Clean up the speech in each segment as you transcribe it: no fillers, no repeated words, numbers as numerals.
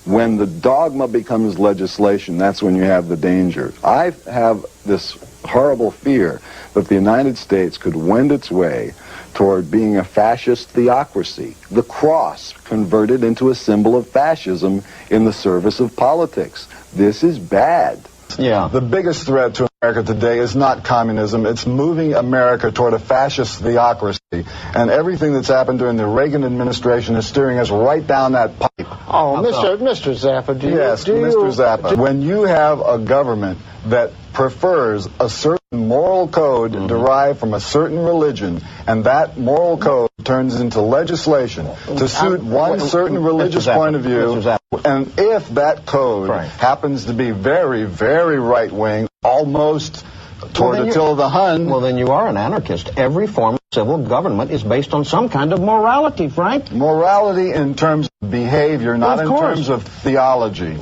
When the dogma becomes legislation, that's when you have the danger. I have this horrible fear that the United States could wend its way toward being a fascist theocracy, the cross converted into a symbol of fascism in the service of politics. This is bad. Yeah. The biggest threat to America today is not communism. It's moving America toward a fascist theocracy. And everything that's happened during the Reagan administration is steering us right down that pipe. Oh, Mr. Zappa, Mr. Zappa. When you have a government that prefers a certain moral code derived from a certain religion, and that moral code turns into legislation to suit one certain religious point of view, and if that code happens to be very, very right-wing, almost toward Attila the Hun... Well, then you are an anarchist. Every form of civil government is based on some kind of morality, Frank. Morality in terms of behavior, not in terms of theology.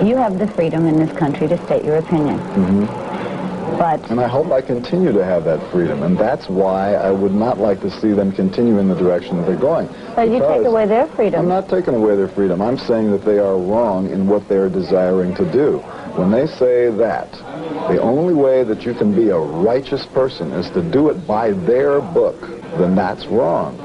You have the freedom in this country to state your opinion. And I hope I continue to have that freedom, and that's why I would not like to see them continue in the direction that they're going. But you take away their freedom. I'm not taking away their freedom. I'm saying that they are wrong in what they're desiring to do. When they say that, the only way that you can be a righteous person is to do it by their book, then that's wrong.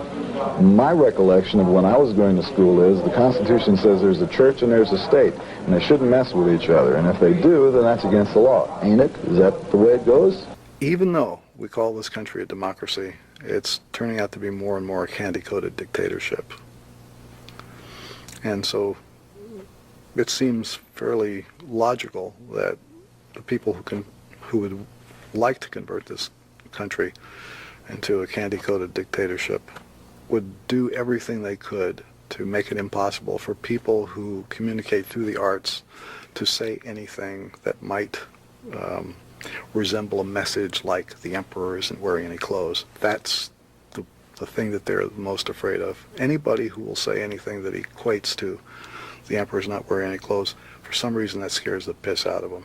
My recollection of when I was going to school is the Constitution says there's a church and there's a state, and they shouldn't mess with each other. And if they do, then that's against the law. Ain't it? Is that the way it goes? Even though we call this country a democracy, it's turning out to be more and more a candy-coated dictatorship. And so it seems fairly logical that the people who would like to convert this country into a candy-coated dictatorship would do everything they could to make it impossible for people who communicate through the arts to say anything that might resemble a message like the emperor isn't wearing any clothes. That's the thing that they're most afraid of. Anybody who will say anything that equates to the emperor's not wearing any clothes, for some reason that scares the piss out of them.